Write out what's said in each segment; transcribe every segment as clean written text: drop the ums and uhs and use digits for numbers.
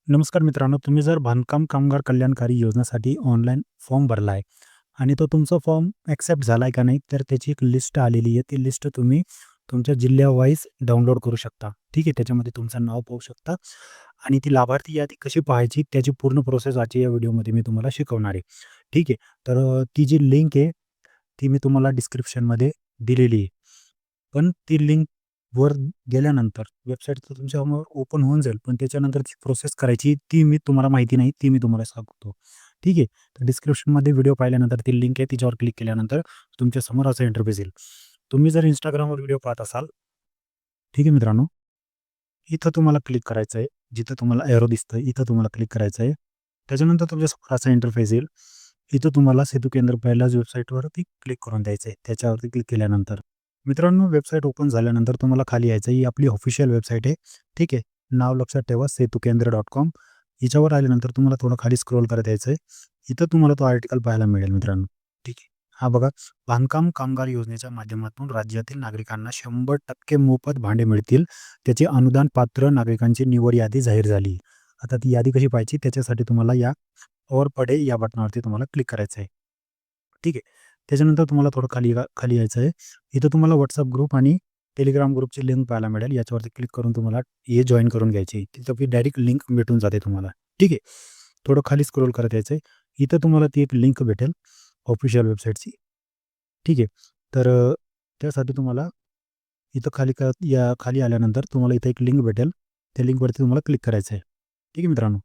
नमस्कार मित्रांनो, तुम्ही जर बांधकाम कामगार कल्याणकारी योजनेसाठी ऑनलाईन फॉर्म भरला आहे आणि तो तुमचा फॉर्म ॲक्सेप्ट झाला आहे का नाही, तर त्याची एक लिस्ट आलेली आहे. ती लिस्ट तुम्ही तुमच्या जिल्ह्यावाईज डाउनलोड करू शकता. ठीक आहे. त्याच्यामध्ये तुमचं नाव पाहू शकता आणि ती लाभार्थी यादी कशी पाहायची त्याची पूर्ण प्रोसेस आजच्या या व्हिडिओमध्ये मी तुम्हाला शिकवणार आहे. ठीक आहे. तर ती जी लिंक आहे, ती मी तुम्हाला डिस्क्रिप्शनमध्ये दिलेली आहे. पण ती लिंकवर गेल्यानंतर वेबसाईट तर तुमच्यासमोर ओपन होऊन जाईल, पण त्याच्यानंतर ती प्रोसेस करायची ती मी तुम्हाला माहिती नाही, ती मी तुम्हाला सांगतो. ठीक आहे. तर डिस्क्रिप्शनमध्ये व्हिडिओ पाहिल्यानंतर ती लिंक आहे, तिच्यावर क्लिक केल्यानंतर तुमच्यासमोर असा इंटरफेस येईल. तुम्ही जर Instagramवर व्हिडिओ पाहत असाल, ठीक आहे मित्रांनो, इथं तुम्हाला क्लिक करायचं आहे. जिथं तुम्हाला एरो दिसतंय, इथं तुम्हाला क्लिक करायचं आहे. त्याच्यानंतर तुमच्यासमोर असा इंटरफेस येईल. इथं तुम्हाला सेतू केंद्र पहिल्याच वेबसाईटवरती क्लिक करून द्यायचं आहे. त्याच्यावरती क्लिक केल्यानंतर मित्रांनो, वेबसाईट ओपन झाल्यानंतर तुम्हाला खाली यायचं आहे. ही आपली ऑफिशियल वेबसाईट आहे. ठीक आहे. नाव लक्षात ठेवा setukendracom. याच्यावर आल्यानंतर तुम्हाला थोडं खाली स्क्रोल करत यायचं आहे. इथं तुम्हाला तो आर्टिकल पाहायला मिळेल मित्रांनो. ठीक आहे. हा बघा, बांधकाम कामगार योजनेच्या माध्यमातून राज्यातील नागरिकांना 100% मोफत भांडे मिळतील. त्याचे अनुदान पात्र नागरिकांची निवड यादी जाहीर झाली. आता ती यादी कशी पाहायची त्याच्यासाठी तुम्हाला या वर पडे या बटनावरती तुम्हाला क्लिक करायचं आहे. ठीक आहे. त्याच्यानंतर तुम्हाला थोडं खाली यायचं आहे. इथं तुम्हाला WhatsApp ग्रुप आणि Telegram ग्रुपची लिंक पाहायला मिळेल. याच्यावरती क्लिक करून तुम्हाला हे जॉइन करून घ्यायची आहे. तिथं डायरेक्ट लिंक भेटून जाते तुम्हाला. ठीक आहे. थोडं खाली स्क्रोल करत यायचं आहे. इथं तुम्हाला ती एक लिंक भेटेल ऑफिशियल वेबसाईटची. ठीक आहे. तर त्यासाठी तुम्हाला इथं खाली आल्यानंतर तुम्हाला इथं एक लिंक भेटेल. त्या लिंकवरती तुम्हाला क्लिक करायचं आहे. ठीक आहे मित्रांनो.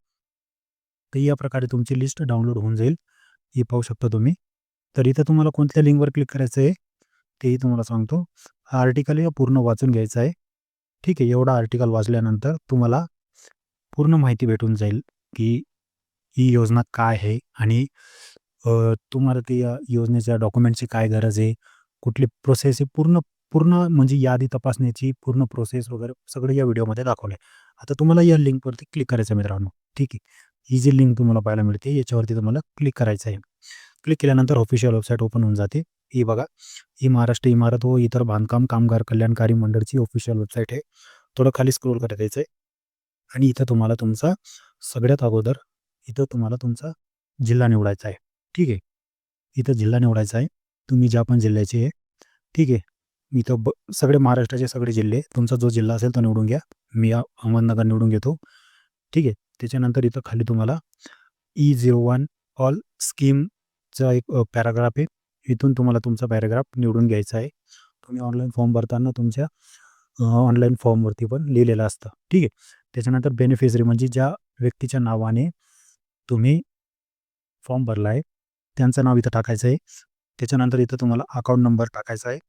तर या प्रकारे तुमची लिस्ट डाउनलोड होऊन जाईल. ही पाहू शकता तुम्ही. तर इथं तुम्हाला कोणत्या लिंकवर क्लिक करायचं आहे, तेही तुम्हाला सांगतो. हा आर्टिकल आहे पूर्ण वाचून घ्यायचा आहे. ठीक आहे. एवढा आर्टिकल वाचल्यानंतर तुम्हाला पूर्ण माहिती भेटून जाईल, की ही योजना काय आहे आणि तुम्हाला ती योजनेच्या डॉक्युमेंटची काय गरज आहे, कुठली प्रोसेस आहे, पूर्ण पूर्ण म्हणजे यादी तपासण्याची पूर्ण प्रोसेस वगैरे सगळं या व्हिडिओमध्ये दाखवलं आहे. आता तुम्हाला या लिंकवरती क्लिक करायचं आहे मित्रांनो. ठीक आहे. ही जी लिंक तुम्हाला पाहायला मिळते याच्यावरती तुम्हाला क्लिक करायचं आहे. क्लिक केल्यानंतर ऑफिशियल वेबसाईट ओपन होऊन जाते. ही बघा, ही महाराष्ट्र इमारत व इतर बांधकाम कामगार कल्याणकारी मंडळची ऑफिशियल वेबसाईट आहे. थोडं खाली स्क्रोल करत यायचं आहे आणि इथं तुम्हाला तुमचा सगळ्यात अगोदर इथं तुम्हाला तुमचा जिल्हा निवडायचा आहे. ठीक आहे. इथं जिल्हा निवडायचा आहे. तुम्ही ज्या पण जिल्ह्याचे आहे. ठीक आहे. इथं सगळे महाराष्ट्राचे सगळे जिल्हे, तुमचा जो जिल्हा असेल तो निवडून घ्या. मी अहमदनगर निवडून घेतो. ठीक आहे. त्याच्यानंतर इथं खाली तुम्हाला E01 ऑल स्कीमचा एक पॅराग्राफ आहे. इथून तुम्हाला तुमचा पॅराग्राफ निवडून घ्यायचा आहे. तुम्ही ऑनलाईन फॉर्म भरताना तुमच्या ऑनलाईन फॉर्मवरती पण लिहिलेलं असतं. ठीक आहे. त्याच्यानंतर बेनिफिशरी म्हणजे ज्या व्यक्तीच्या नावाने तुम्ही फॉर्म भरला आहे, त्यांचं नाव इथं टाकायचं आहे. त्याच्यानंतर इथं तुम्हाला अकाउंट नंबर टाकायचा आहे.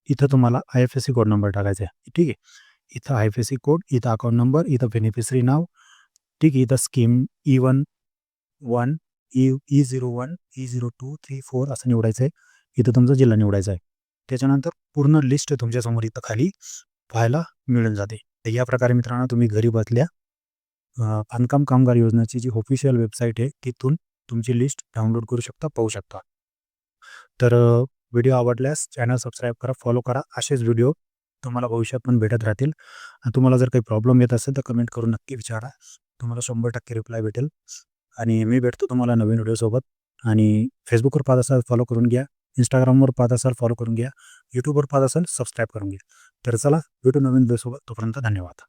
इथं तुम्हाला IFSC कोड नंबर टाकायचा आहे. ठीक आहे. इथं IFSC कोड, इथं अकाउंट नंबर, इथं बेनिफिशरी नाव. ठीक आहे. इथं स्कीम E11, E01, E02, 3, 4 असं निवडायचं आहे. इथं तुमचा जिल्हा निवडायचा आहे. त्याच्यानंतर पूर्ण लिस्ट तुमच्यासमोर इथं खाली पाहायला मिळून जाते. तर या प्रकारे मित्रांनो तुम्ही घरी बसल्या बांधकाम कामगार योजनेची जी ऑफिशियल वेबसाईट आहे, तिथून तुमची लिस्ट डाउनलोड करू शकता, पाहू शकता. तर व्हिडिओ आवडल्यास चॅनल सबस्क्राईब करा, फॉलो करा. असेच व्हिडिओ तुम्हाला भविष्यात पण भेटत राहतील. आणि तुम्हाला जर काही प्रॉब्लेम येत असेल तर कमेंट करून नक्की विचारा. तुम्हाला 100% रिप्लाय भेटेल. आणि मी भेटतो तुम्हाला नवीन व्हिडिओसोबत. आणि Facebookवर पाहत असाल फॉलो करून घ्या. Instagramवर पाहत असाल फॉलो करून घ्या. YouTubeवर पाहत असाल सबस्क्राईब करून घ्या. तर चला भेटू नवीन व्हिडिओसोबत. तोपर्यंत धन्यवाद.